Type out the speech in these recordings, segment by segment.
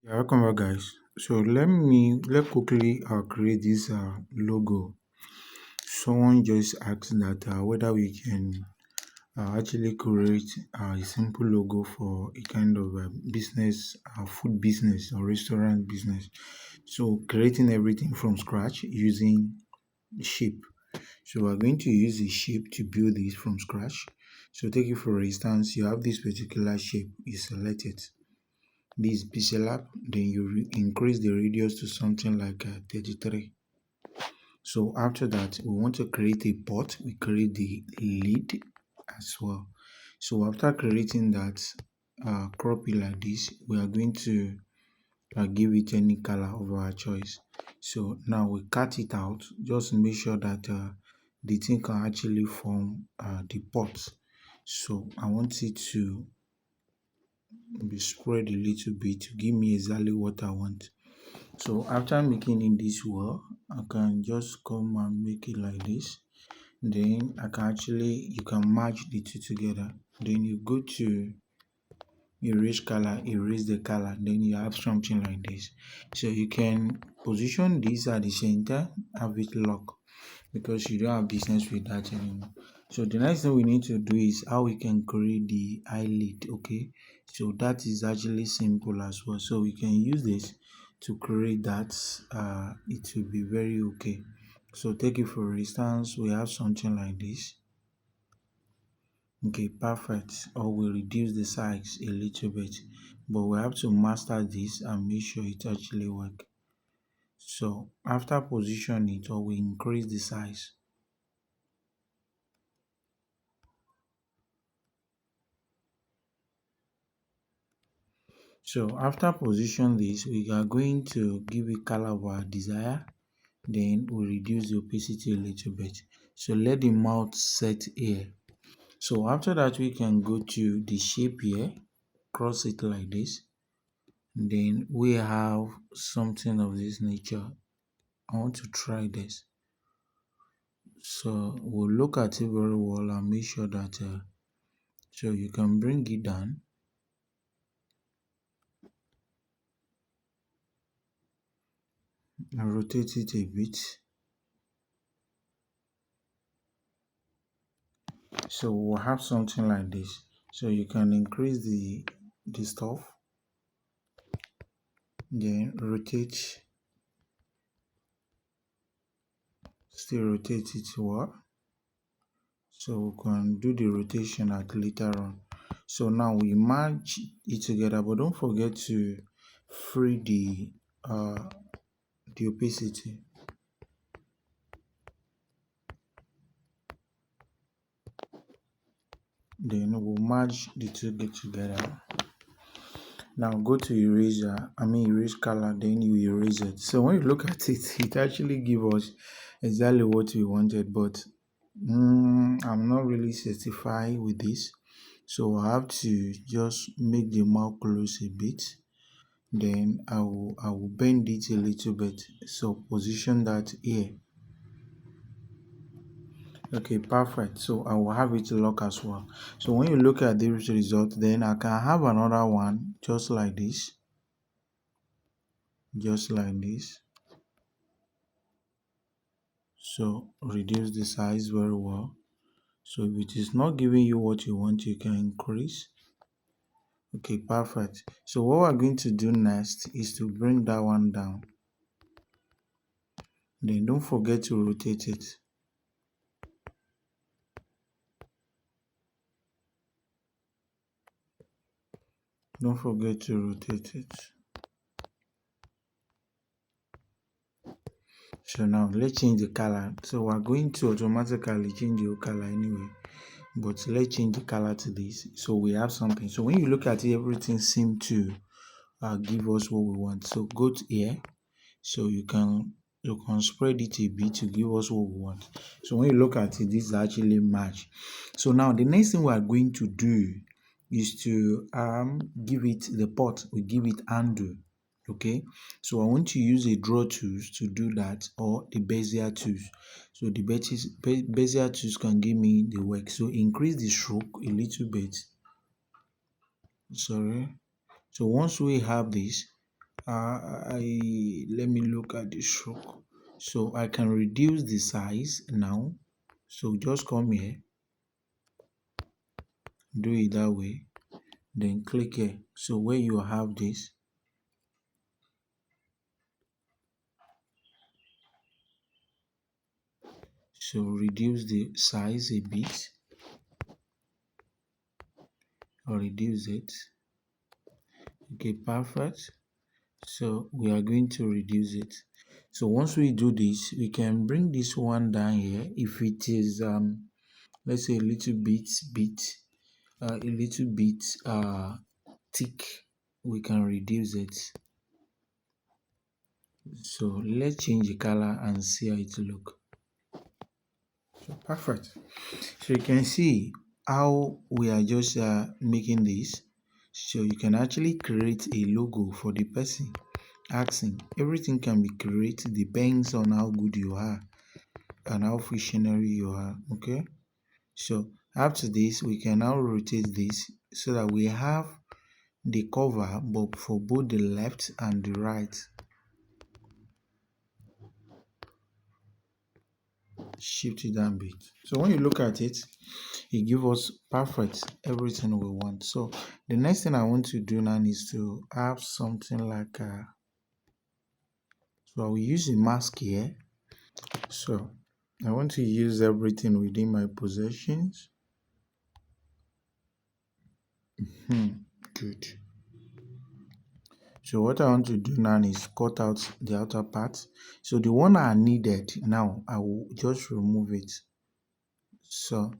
Yeah, welcome back, guys. So let quickly create this logo. Someone just asked that whether we can actually create a simple logo for a kind of business, food business or restaurant business. So creating everything from scratch using shape. So we're going to use the shape to build this from scratch. So take it for instance, you have this particular shape, you select it. This is Pixellab, then you increase the radius to something like 33. So after that, we want to create a pot. We create the lid as well. So after creating that, crop it like this, we are going to give it any color of our choice. So now we cut it out. Just make sure that the thing can actually form the pot. So I want it to be spread a little bit to give me exactly what I want. So after making it this well, I can just come and make it like this. Then I can actually, you can merge the two together. Then you go to erase color, erase the color. Then you have something like this. So you can position this at the center, have it lock because you don't have business with that anymore. So the next thing we need to do is how we can create the eyelid. Okay, so that is actually simple as well. So we can use this to create that. It will be very okay. So take it for instance, we have something like this. Okay, perfect. Or we reduce the size a little bit, but we have to master this and make sure it actually work. So after position it, or we increase the size. So after position this, we are going to give it color of our desire. Then we reduce the opacity a little bit. So let the mouth set here. So after that, we can go to the shape here, cross it like this. Then we have something of this nature. I want to try this. So we'll look at it very well and make sure that so you can bring it down and rotate it a bit. So we'll have something like this. So you can increase the stuff, then rotate, still rotate it well. So we can do the rotation at later on. So now we merge it together, but don't forget to free the opacity. Then we'll merge the two get together. Now go to erase color, then you erase it. So when you look at it, it actually gives us exactly what we wanted, but I'm not really satisfied with this. So I have to just make the mouth close a bit. Then I will bend it a little bit. So position that here. Okay, perfect. So I will have it lock as well. So when you look at this result, then I can have another one just like this. Just like this. So reduce the size very well. So if it is not giving you what you want, you can increase. Okay, perfect. So what we're going to do next is to bring that one down. Then don't forget to rotate it. Don't forget to rotate it. So now let's change the color. So we're going to automatically change the color anyway. But let's change the color to this. So we have something. So when you look at it, everything seems to give us what we want. So go to here. So you can spread it a bit to give us what we want. So when you look at it, this is actually match. So now the next thing we are going to do is to give it the pot. We give it handle. Okay, so I want to use a draw tools to do that, or the bezier tools. So the bezier tools can give me the work. So increase the stroke a little bit. Sorry. So once we have this, I let me look at the stroke. So I can reduce the size now. So just come here, do it that way, then click here. So where you have this, so reduce the size a bit or reduce it. Okay, perfect. So we are going to reduce it. So once we do this, we can bring this one down here. If it is let's say a little bit thick, we can reduce it. So let's change the color and see how it look. Perfect. So you can see how we are just making this. So you can actually create a logo for the person asking. Everything can be created, depends on how good you are and how visionary you are. Okay. So after this, we can now rotate this so that we have the cover but for both the left and the right. Shift it down a bit. So when you look at it, it gives us perfect everything we want. So the next thing I want to do now is to have something like so I will use a mask here. So I want to use everything within my possessions. Good. So what I want to do now is cut out the outer part. So the one I needed now, I will just remove it. So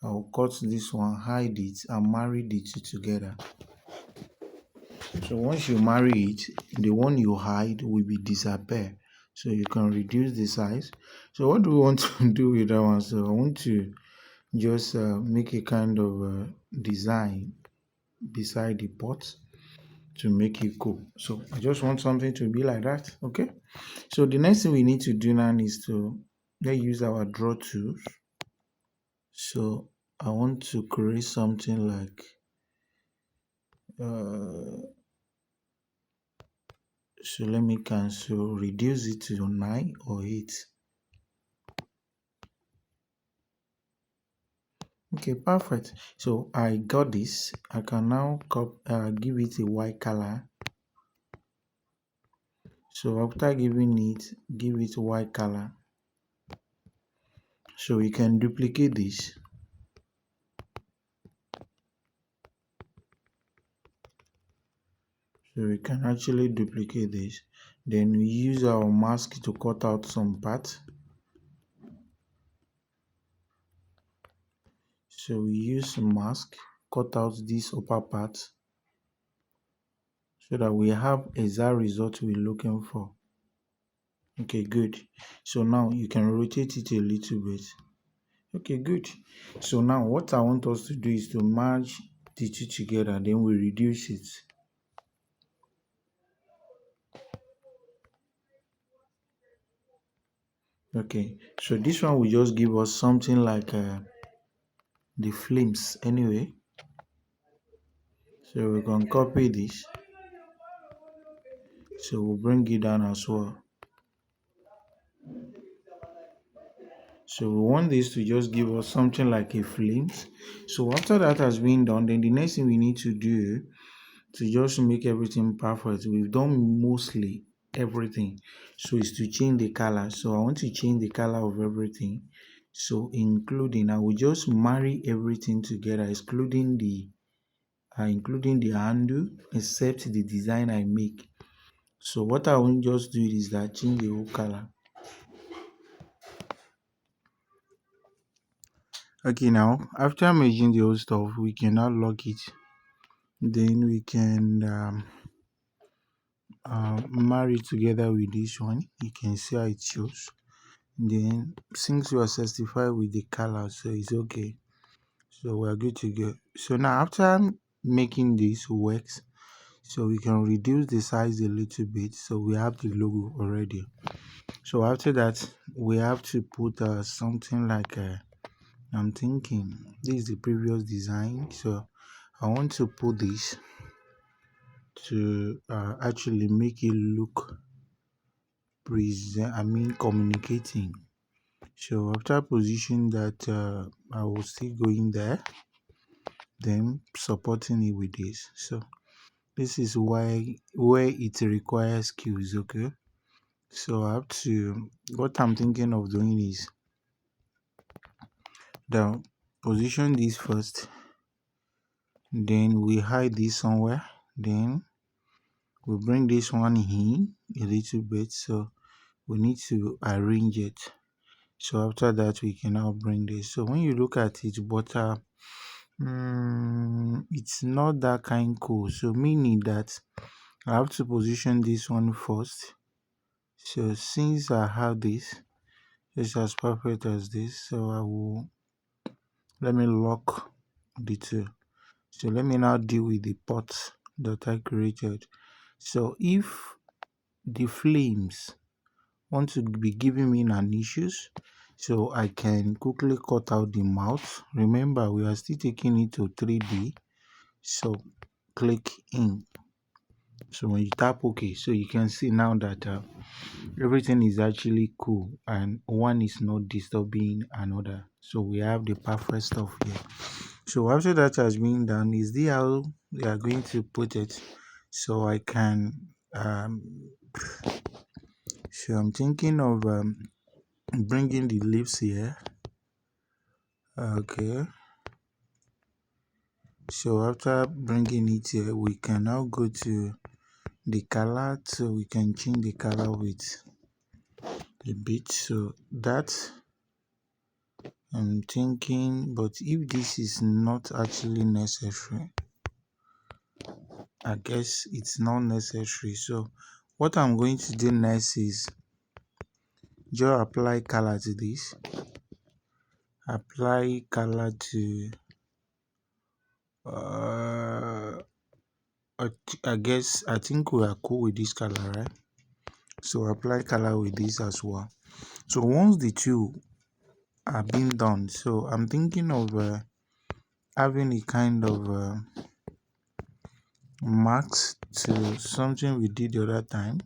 I will cut this one, hide it, and marry the two together. So once you marry it, the one you hide will be disappear. So you can reduce the size. So what do we want to do with that one? So I want to just make a kind of design beside the pot to make it cool. So I just want something to be like that. Okay. So the next thing we need to do now is to use our draw tools. So I want to create something like so let me cancel, reduce it to 9 or 8. Okay, perfect. So I got this. I can now give it a white color. So after giving it, give it white color. So we can duplicate this. So we can actually duplicate this. Then we use our mask to cut out some parts. So we use mask, cut out this upper part so that we have exact result we're looking for. Okay, good. So now you can rotate it a little bit. Okay, good. So now what I want us to do is to merge the two together, then we reduce it. Okay, so this one will just give us something like the flames anyway. So we can copy this. So we'll bring it down as well. So we want this to just give us something like a flames. So after that has been done, then the next thing we need to do to just make everything perfect, we've done mostly everything. So it's to change the color. So I want to change the color of everything. So including, I will just marry everything together, including the handle, except the design I make. So what I will just do is that change the whole color. Okay, now after making the whole stuff, we can now lock it. Then we can marry it together with this one. You can see how it shows. Then since we are satisfied with the color, so it's okay. So we are good to go. So now after making this works, so we can reduce the size a little bit. So we have the logo already. So after that, we have to put something like I'm thinking this is the previous design. So I want to put this. to actually make it look communicating. So after position that, I will still go in there, then supporting it with this. So this is why where it requires skills. Okay, so I have to, what I'm thinking of doing is the position this first, then we hide this somewhere, then we bring this one in a little bit, so we need to arrange it. So after that we can now bring this. So when you look at it, but it's not that kind cool, so meaning that I have to position this one first. So since I have this, it's as perfect as this, so I will, let me lock the two. So let me now deal with the pots that I created. So if the flames want to be giving me an issues, so I can quickly cut out the mouth. Remember, we are still taking it to 3D. So click in. So when you tap OK, so you can see now that everything is actually cool and one is not disturbing another. So we have the perfect stuff here. So after that has been done, is the how we are going to put it, so I can so I'm thinking of bringing the leaves here. Okay, so after bringing it here, we can now go to the color, so we can change the color with a bit. So that I'm thinking, but if this is not actually necessary, I guess it's not necessary. So what I'm going to do next is just apply color to this, apply color to I guess I think we are cool with this color, right? So apply color with this as well. So once the two are being done, so I'm thinking of having a kind of marks to something we did the other time.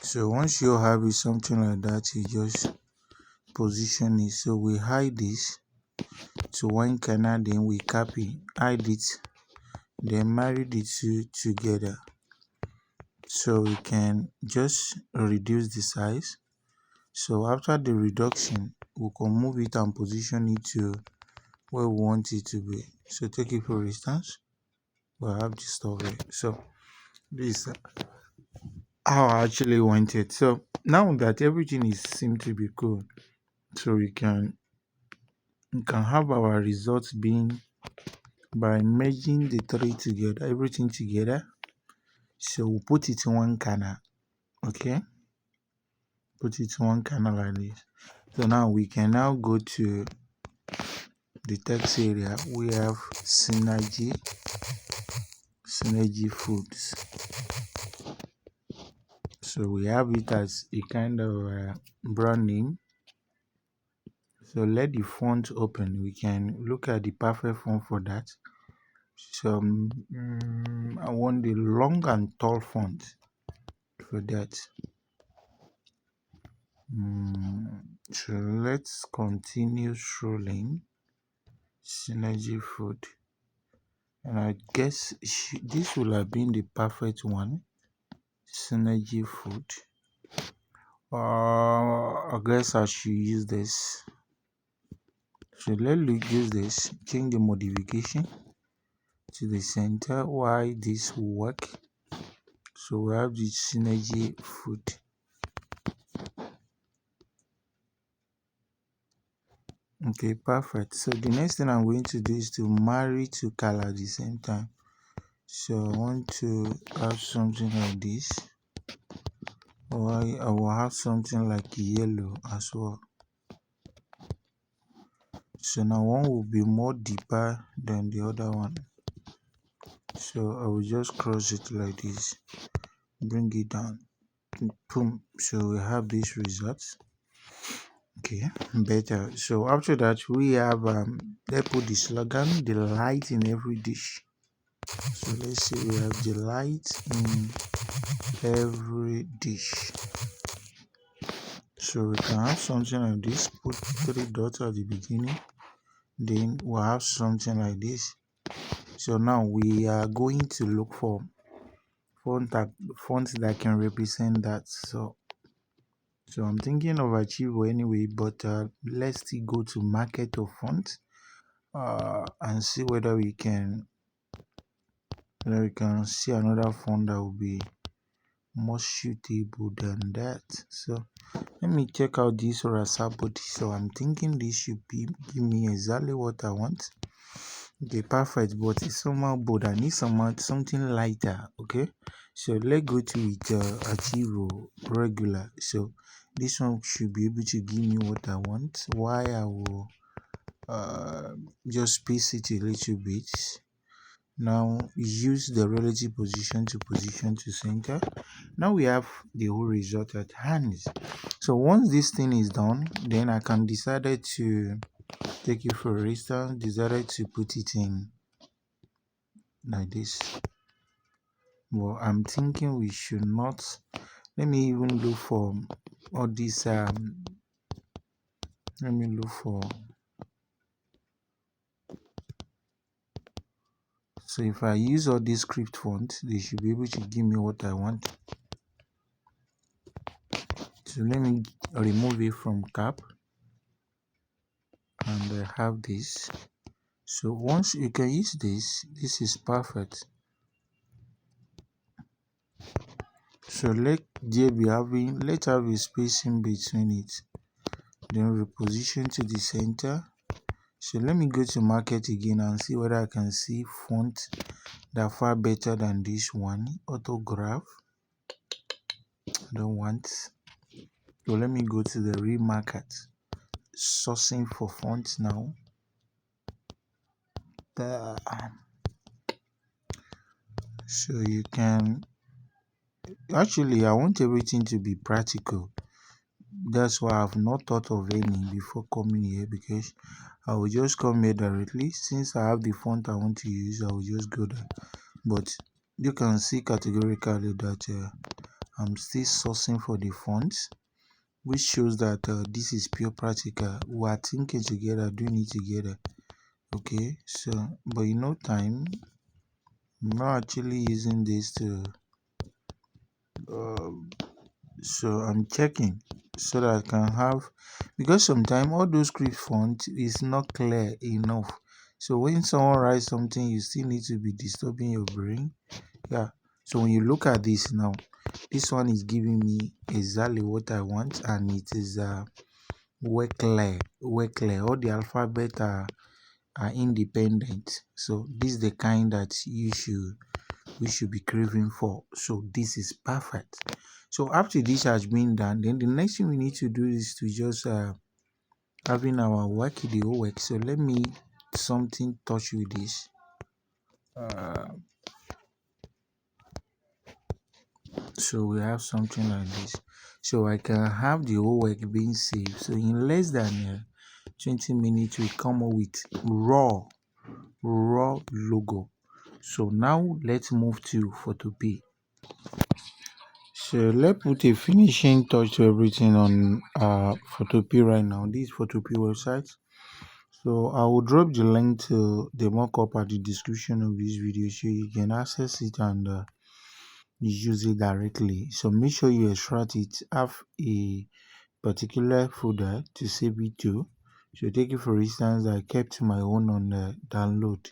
So once you have it something like that, you just position it. So we hide this to one corner, then we copy, hide it, then marry the two together. So we can just reduce the size. So after the reduction, we can move it and position it to where we want it to be. So take it for instance, we have this stuff here. So this is how I actually want it. So now that everything is seem to be cool, so we can have our results being by merging the three together, everything together. So we'll put it in one corner. Okay, put it in one corner like this. So now we can now go to the text area. We have synergy foods. So we have it as a kind of brand name. So let the font open. We can look at the perfect font for that. So I want the long and tall font for that. So let's continue scrolling. Synergy food, and I guess this will have been the perfect one. Synergy food. I guess I should use this. So let's use this. Change the modification to the center. Why this will work? So we have the synergy food. Okay, perfect. So the next thing I'm going to do is to marry two colors at the same time. So I want to have something like this, or I will have something like yellow as well. So now one will be more deeper than the other one. So I will just cross it like this, bring it down, boom. So we have this result. Okay, better. So after that we have let's put the slogan, the light in every dish. So let's say we have the light in every dish. So we can have something like this, put three dots at the beginning, then we'll have something like this. So now we are going to look for fonts that can represent that. So I'm thinking of Archivo anyway, but let's still go to market of font and see whether we can see another font that will be more suitable than that. So let me check out this Rasabody. So I'm thinking this should be give me exactly what I want. Okay, perfect, but it's somehow bold. I need something lighter. Okay, so let's go to it Archivo regular. So this one should be able to give me what I want. Why I will uh, just space it a little bit. Now use the relative position to center. Now we have the whole result at hand. So once this thing is done, then I can decide to take it for instance, decided to put it in like this. Well, I'm thinking we should not. Let me even look for all these let me look for. So if I use all these script fonts, they should be able to give me what I want. So let me remove it from cap and have this. So once you can use this is perfect. So let let's have a spacing between it. Then reposition to the center. So let me go to market again and see whether I can see font that are far better than this one. Autograph. I don't want. So let me go to the remarket. Sourcing for fonts now. So you can actually I want everything to be practical. That's why I've not thought of any before coming here, because I will just come here directly. Since I have the font I want to use, I will just go there. But you can see categorically that I'm still sourcing for the fonts, which shows that this is pure practical. We are thinking together, doing it together. Okay, so but in no time, I'm not actually using this to uh, so I'm checking so that I can have, because sometimes all those script font is not clear enough. So when someone writes something, you still need to be disturbing your brain. Yeah. So when you look at this now, this one is giving me exactly what I want, and it is well clear, well clear. All the alphabet are independent. So this is the kind that we should be craving for. So this is perfect. So after this has been done, then the next thing we need to do is to just having our work the whole work. So let me something touch with this. So we have something like this. So I can have the whole work being saved. So in less than 20 minutes, we come up with raw logo. So now let's move to photo P. So let's put a finishing touch to everything on photo P right now. This photo P website. So I will drop the link to the mockup at the description of this video so you can access it and use it directly. So make sure you extract it, have a particular folder to save it to. So take it for instance, I kept my own on the download.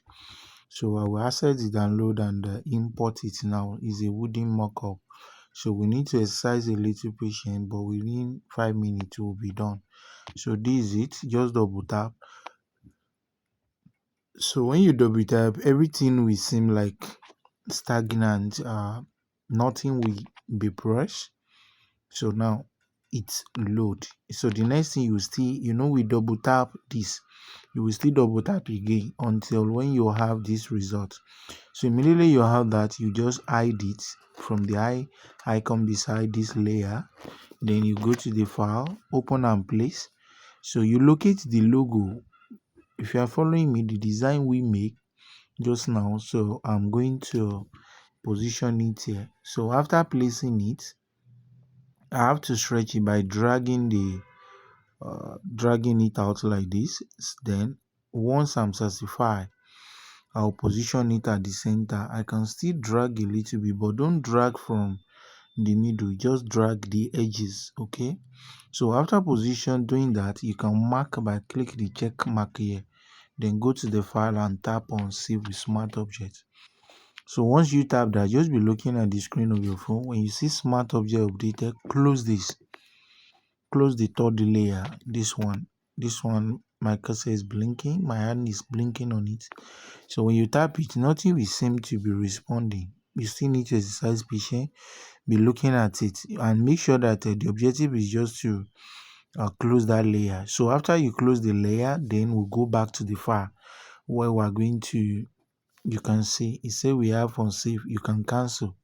So I will access the download and import it now. It's a wooden mockup. So we need to exercise a little patience, but within 5 minutes will be done. So this is it. Just double tap. So when you double tap, everything will seem like stagnant. Nothing will be pressed. So now it's load. So the next thing you still, we double tap this. You will still double tap again until when you have this result. So immediately you have that, you just hide it from the icon beside this layer. Then you go to the file, open and place. So you locate the logo. If you are following me, the design we make just now, so I'm going to position it here. So after placing it, I have to stretch it by dragging it out like this. Then once I'm satisfied, I'll position it at the center. I can still drag a little bit, but don't drag from the middle, just drag the edges. Okay, so after position doing that, you can mark by click the check mark here, then go to the file and tap on save with smart object. So once you tap that, just be looking at the screen of your phone. When you see smart object updated, close this, close the third layer, this one my cursor is blinking, my hand is blinking on it. So when you tap it, nothing will seem to be responding. You still need to exercise patience, be looking at it, and make sure that the objective is just to close that layer. So after you close the layer, then we'll go back to the file where we're going to, you can see it say we have on save, you can cancel.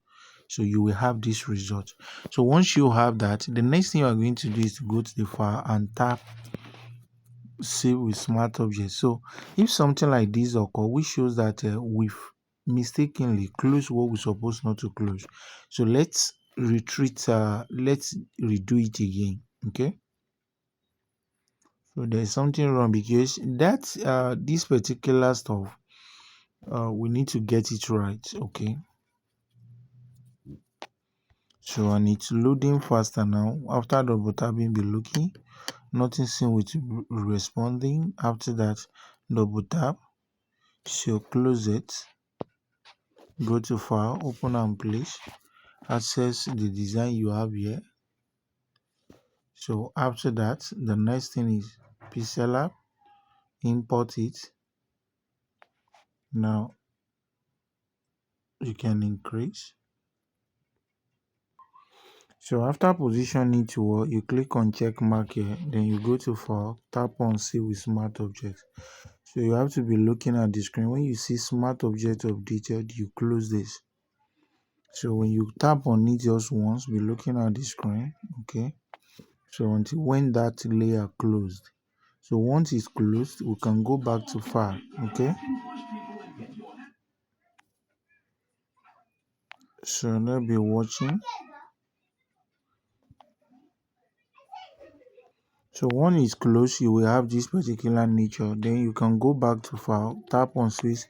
So you will have this result. So once you have that, the next thing you are going to do is to go to the file and tap save with smart object. So if something like this occur, which shows that we've mistakenly closed what we're supposed not to close, so let's retreat, let's redo it again. Okay, so there's something wrong because that this particular stuff, we need to get it right. Okay, so and it's loading faster now. After double tapping, be looking, nothing seen with responding. After that, double tap, so close it, go to file, open and place, access the design you have here. So after that, the next thing is Pixellab, import it. Now you can increase. So after positioning to all, you click on check mark here, then you go to file, tap on save with smart object. So you have to be looking at the screen. When you see smart object updated, you close this. So when you tap on it just once, be looking at the screen. Okay, so until when that layer closed. So once it's closed, we can go back to file. Okay, so let's be watching. So one is closed, you will have this particular nature. Then you can go back to file, tap on switch,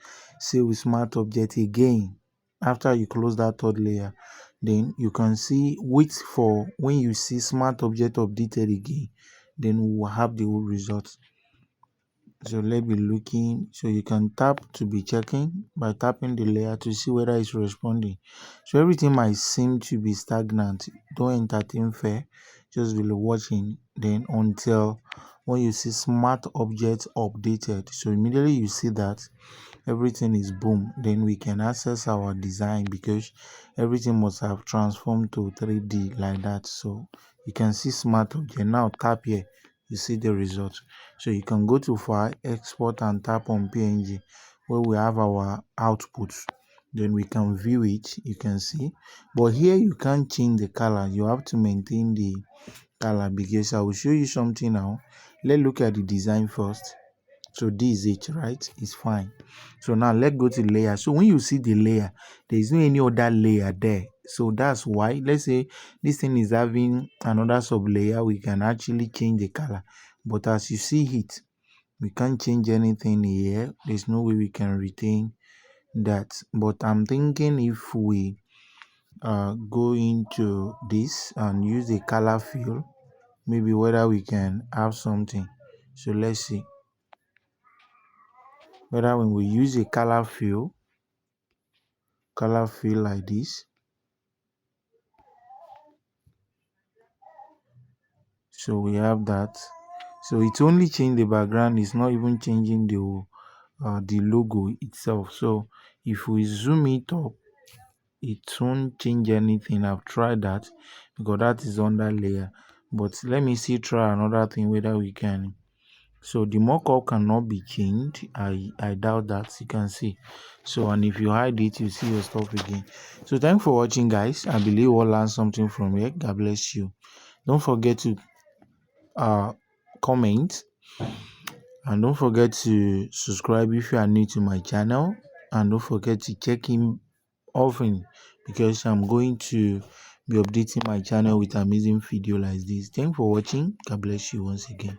save with smart object again. After you close that third layer, then you can see wait for when you see smart object updated again, then we will have the whole result. So let's be looking. So you can tap to be checking by tapping the layer to see whether it's responding. So everything might seem to be stagnant. Don't entertain fear. Just be watching. Then until when you see smart object updated. So immediately you see that everything is boom, then we can access our design because everything must have transformed to 3D like that. So you can see smart object. Now tap here, you see the result. So you can go to file, export and tap on PNG where we have our outputs. Then we can view it, you can see. But here you can't change the color, you have to maintain the color because I will show you something now. Let's look at the design first. So this is it, right? It's fine. So now let's go to layer. So when you see the layer, there is no any other layer there. So that's why, let's say this thing is having another sub layer, we can actually change the color. But as you see it, we can't change anything here. There's no way we can retain that. But I'm thinking if we go into this and use the color fill, maybe whether we can have something. So let's see whether when we use a color fill like this. So we have that. So it's only changing the background, it's not even changing the logo itself. So if we zoom it up, it won't change anything. I've tried that because that is under layer. But let me see, try another thing whether we can. So the mockup cannot be changed. I doubt that. You can see. So and if you hide it, you see your stuff again. So thanks for watching, guys. I believe we'll learn something from here. God bless you. Don't forget to uh comment, and don't forget to subscribe if you are new to my channel, and don't forget to check in often because I'm going to be updating my channel with amazing video like this. Thanks for watching. God bless you once again.